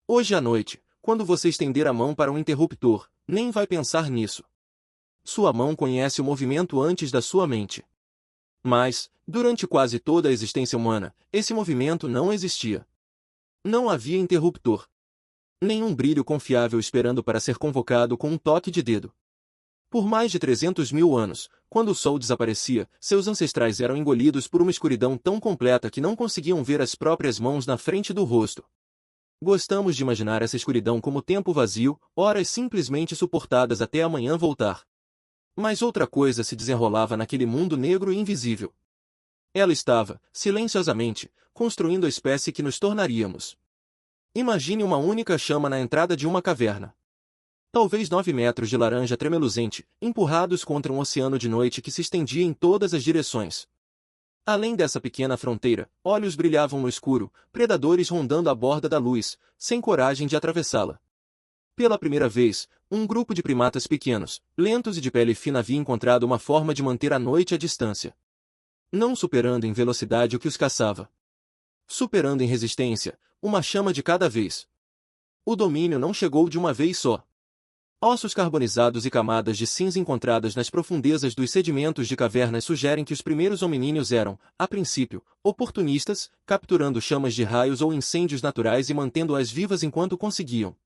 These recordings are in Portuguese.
Hoje à noite, quando você estender a mão para um interruptor, nem vai pensar nisso. Sua mão conhece o movimento antes da sua mente. Mas, durante quase toda a existência humana, esse movimento não existia. Não havia interruptor. Nenhum brilho confiável esperando para ser convocado com um toque de dedo. Por mais de 300 mil anos, quando o sol desaparecia, seus ancestrais eram engolidos por uma escuridão tão completa que não conseguiam ver as próprias mãos na frente do rosto. Gostamos de imaginar essa escuridão como tempo vazio, horas simplesmente suportadas até amanhã voltar. Mas outra coisa se desenrolava naquele mundo negro e invisível. Ela estava, silenciosamente, construindo a espécie que nos tornaríamos. Imagine uma única chama na entrada de uma caverna. Talvez 9 metros de laranja tremeluzente, empurrados contra um oceano de noite que se estendia em todas as direções. Além dessa pequena fronteira, olhos brilhavam no escuro, predadores rondando a borda da luz, sem coragem de atravessá-la. Pela primeira vez, um grupo de primatas pequenos, lentos e de pele fina havia encontrado uma forma de manter a noite à distância. Não superando em velocidade o que os caçava. Superando em resistência, uma chama de cada vez. O domínio não chegou de uma vez só. Ossos carbonizados e camadas de cinza encontradas nas profundezas dos sedimentos de cavernas sugerem que os primeiros hominíneos eram, a princípio, oportunistas, capturando chamas de raios ou incêndios naturais e mantendo-as vivas enquanto conseguiam.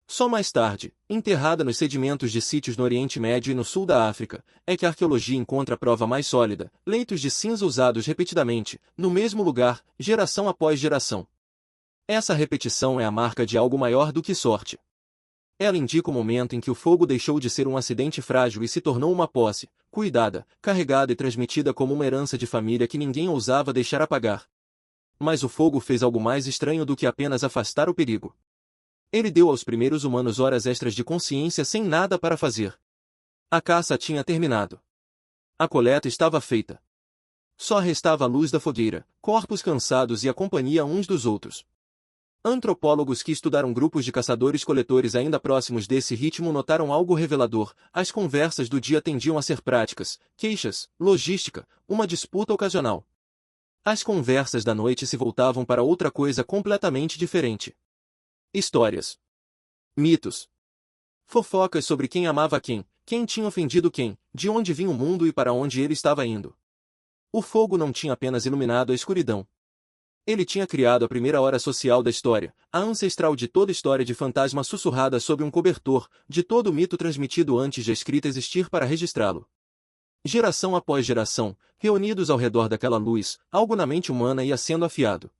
Só mais tarde, enterrada nos sedimentos de sítios no Oriente Médio e no sul da África, é que a arqueologia encontra a prova mais sólida, leitos de cinza usados repetidamente, no mesmo lugar, geração após geração. Essa repetição é a marca de algo maior do que sorte. Ela indica o momento em que o fogo deixou de ser um acidente frágil e se tornou uma posse, cuidada, carregada e transmitida como uma herança de família que ninguém ousava deixar apagar. Mas o fogo fez algo mais estranho do que apenas afastar o perigo. Ele deu aos primeiros humanos horas extras de consciência sem nada para fazer. A caça tinha terminado. A coleta estava feita. Só restava a luz da fogueira, corpos cansados e a companhia uns dos outros. Antropólogos que estudaram grupos de caçadores-coletores ainda próximos desse ritmo notaram algo revelador: as conversas do dia tendiam a ser práticas, queixas, logística, uma disputa ocasional. As conversas da noite se voltavam para outra coisa completamente diferente. Histórias. Mitos. Fofocas sobre quem amava quem tinha ofendido quem, de onde vinha o mundo e para onde ele estava indo. O fogo não tinha apenas iluminado a escuridão. Ele tinha criado a primeira hora social da história, a ancestral de toda história de fantasma sussurrada sob um cobertor, de todo mito transmitido antes de a escrita existir para registrá-lo. Geração após geração, reunidos ao redor daquela luz, algo na mente humana ia sendo afiado.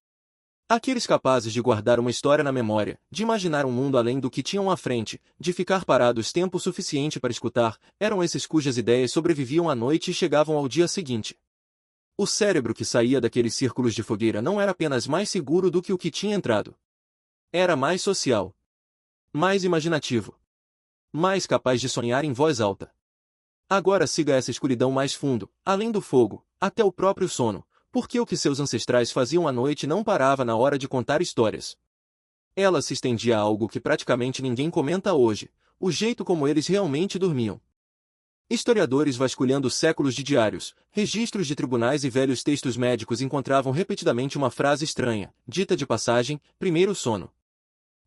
Aqueles capazes de guardar uma história na memória, de imaginar um mundo além do que tinham à frente, de ficar parados tempo suficiente para escutar, eram esses cujas ideias sobreviviam à noite e chegavam ao dia seguinte. O cérebro que saía daqueles círculos de fogueira não era apenas mais seguro do que o que tinha entrado. Era mais social. Mais imaginativo. Mais capaz de sonhar em voz alta. Agora siga essa escuridão mais fundo, além do fogo, até o próprio sono, porque o que seus ancestrais faziam à noite não parava na hora de contar histórias. Ela se estendia a algo que praticamente ninguém comenta hoje, o jeito como eles realmente dormiam. Historiadores vasculhando séculos de diários, registros de tribunais e velhos textos médicos encontravam repetidamente uma frase estranha, dita de passagem: primeiro sono.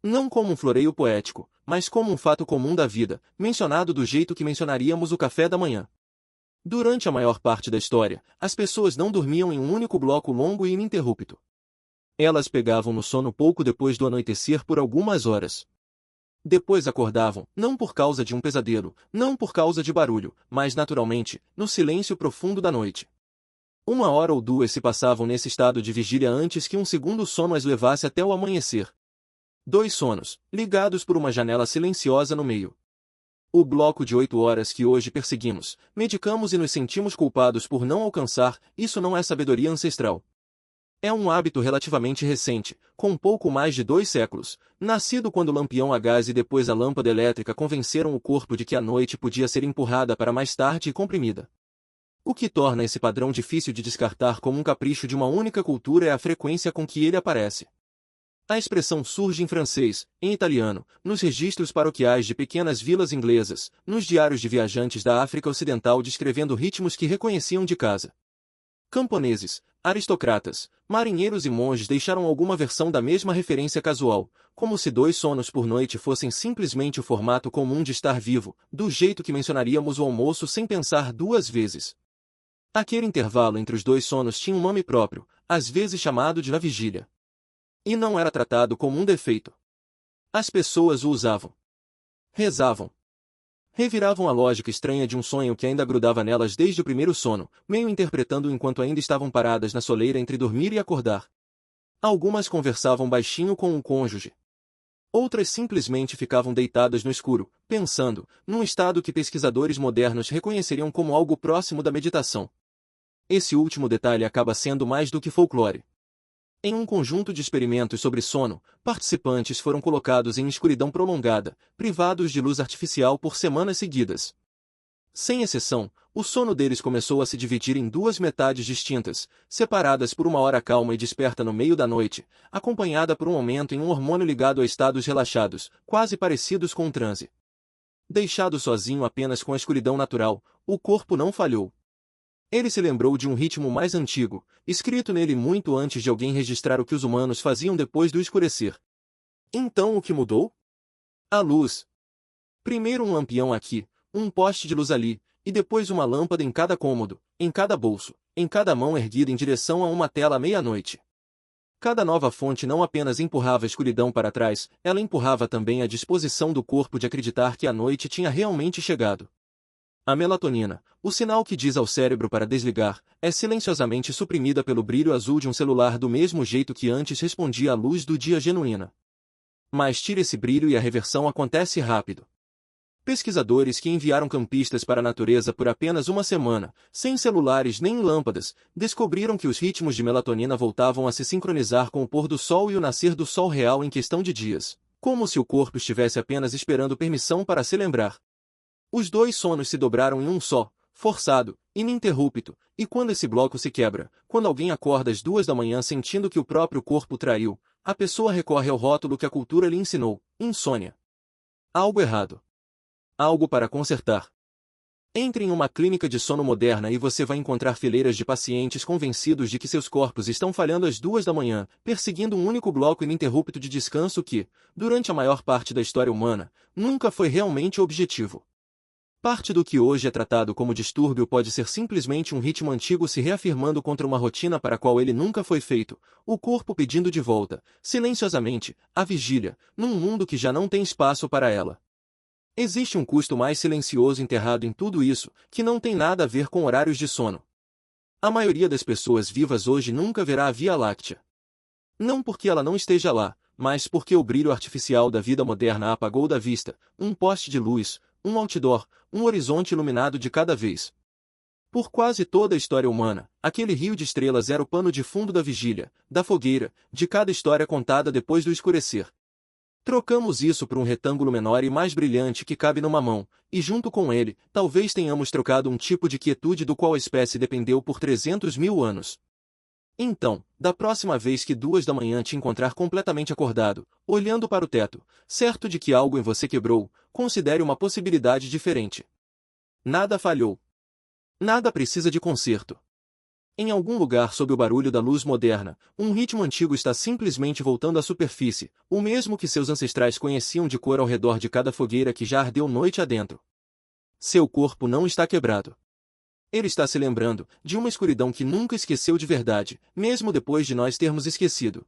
Não como um floreio poético, mas como um fato comum da vida, mencionado do jeito que mencionaríamos o café da manhã. Durante a maior parte da história, as pessoas não dormiam em um único bloco longo e ininterrupto. Elas pegavam no sono pouco depois do anoitecer por algumas horas. Depois acordavam, não por causa de um pesadelo, não por causa de barulho, mas naturalmente, no silêncio profundo da noite. 1 hora ou 2 se passavam nesse estado de vigília antes que um segundo sono as levasse até o amanhecer. 2 sonos, ligados por uma janela silenciosa no meio. O bloco de 8 horas que hoje perseguimos, medicamos e nos sentimos culpados por não alcançar, isso não é sabedoria ancestral. É um hábito relativamente recente, com pouco mais de 2 séculos, nascido quando o lampião a gás e depois a lâmpada elétrica convenceram o corpo de que a noite podia ser empurrada para mais tarde e comprimida. O que torna esse padrão difícil de descartar como um capricho de uma única cultura é a frequência com que ele aparece. A expressão surge em francês, em italiano, nos registros paroquiais de pequenas vilas inglesas, nos diários de viajantes da África Ocidental descrevendo ritmos que reconheciam de casa. Camponeses, aristocratas, marinheiros e monges deixaram alguma versão da mesma referência casual, como se 2 sonos por noite fossem simplesmente o formato comum de estar vivo, do jeito que mencionaríamos o almoço sem pensar 2 vezes. Aquele intervalo entre os 2 sonos tinha um nome próprio, às vezes chamado de a vigília. E não era tratado como um defeito. As pessoas o usavam. Rezavam. Reviravam a lógica estranha de um sonho que ainda grudava nelas desde o primeiro sono, meio interpretando enquanto ainda estavam paradas na soleira entre dormir e acordar. Algumas conversavam baixinho com um cônjuge. Outras simplesmente ficavam deitadas no escuro, pensando, num estado que pesquisadores modernos reconheceriam como algo próximo da meditação. Esse último detalhe acaba sendo mais do que folclore. Em um conjunto de experimentos sobre sono, participantes foram colocados em escuridão prolongada, privados de luz artificial por semanas seguidas. Sem exceção, o sono deles começou a se dividir em 2 metades distintas, separadas por uma hora calma e desperta no meio da noite, acompanhada por um aumento em um hormônio ligado a estados relaxados, quase parecidos com um transe. Deixado sozinho apenas com a escuridão natural, o corpo não falhou. Ele se lembrou de um ritmo mais antigo, escrito nele muito antes de alguém registrar o que os humanos faziam depois do escurecer. Então o que mudou? A luz. Primeiro um lampião aqui, um poste de luz ali, e depois uma lâmpada em cada cômodo, em cada bolso, em cada mão erguida em direção a uma tela à meia-noite. Cada nova fonte não apenas empurrava a escuridão para trás, ela empurrava também a disposição do corpo de acreditar que a noite tinha realmente chegado. A melatonina, o sinal que diz ao cérebro para desligar, é silenciosamente suprimida pelo brilho azul de um celular do mesmo jeito que antes respondia à luz do dia genuína. Mas tira esse brilho e a reversão acontece rápido. Pesquisadores que enviaram campistas para a natureza por apenas uma semana, sem celulares nem lâmpadas, descobriram que os ritmos de melatonina voltavam a se sincronizar com o pôr do sol e o nascer do sol real em questão de dias, como se o corpo estivesse apenas esperando permissão para se lembrar. Os 2 sonos se dobraram em um só, forçado, ininterrupto, e quando esse bloco se quebra, quando alguém acorda às 2 da manhã sentindo que o próprio corpo traiu, a pessoa recorre ao rótulo que a cultura lhe ensinou: insônia. Algo errado. Algo para consertar. Entre em uma clínica de sono moderna e você vai encontrar fileiras de pacientes convencidos de que seus corpos estão falhando às 2 da manhã, perseguindo um único bloco ininterrupto de descanso que, durante a maior parte da história humana, nunca foi realmente objetivo. Parte do que hoje é tratado como distúrbio pode ser simplesmente um ritmo antigo se reafirmando contra uma rotina para a qual ele nunca foi feito, o corpo pedindo de volta, silenciosamente, a vigília, num mundo que já não tem espaço para ela. Existe um custo mais silencioso enterrado em tudo isso, que não tem nada a ver com horários de sono. A maioria das pessoas vivas hoje nunca verá a Via Láctea. Não porque ela não esteja lá, mas porque o brilho artificial da vida moderna a apagou da vista, um poste de luz, um outdoor, um horizonte iluminado de cada vez. Por quase toda a história humana, aquele rio de estrelas era o pano de fundo da vigília, da fogueira, de cada história contada depois do escurecer. Trocamos isso por um retângulo menor e mais brilhante que cabe numa mão, e junto com ele, talvez tenhamos trocado um tipo de quietude do qual a espécie dependeu por 300.000 anos. Então, da próxima vez que 2 da manhã te encontrar completamente acordado, olhando para o teto, certo de que algo em você quebrou, considere uma possibilidade diferente. Nada falhou. Nada precisa de conserto. Em algum lugar sob o barulho da luz moderna, um ritmo antigo está simplesmente voltando à superfície, o mesmo que seus ancestrais conheciam de cor ao redor de cada fogueira que já ardeu noite adentro. Seu corpo não está quebrado. Ele está se lembrando de uma escuridão que nunca esqueceu de verdade, mesmo depois de nós termos esquecido.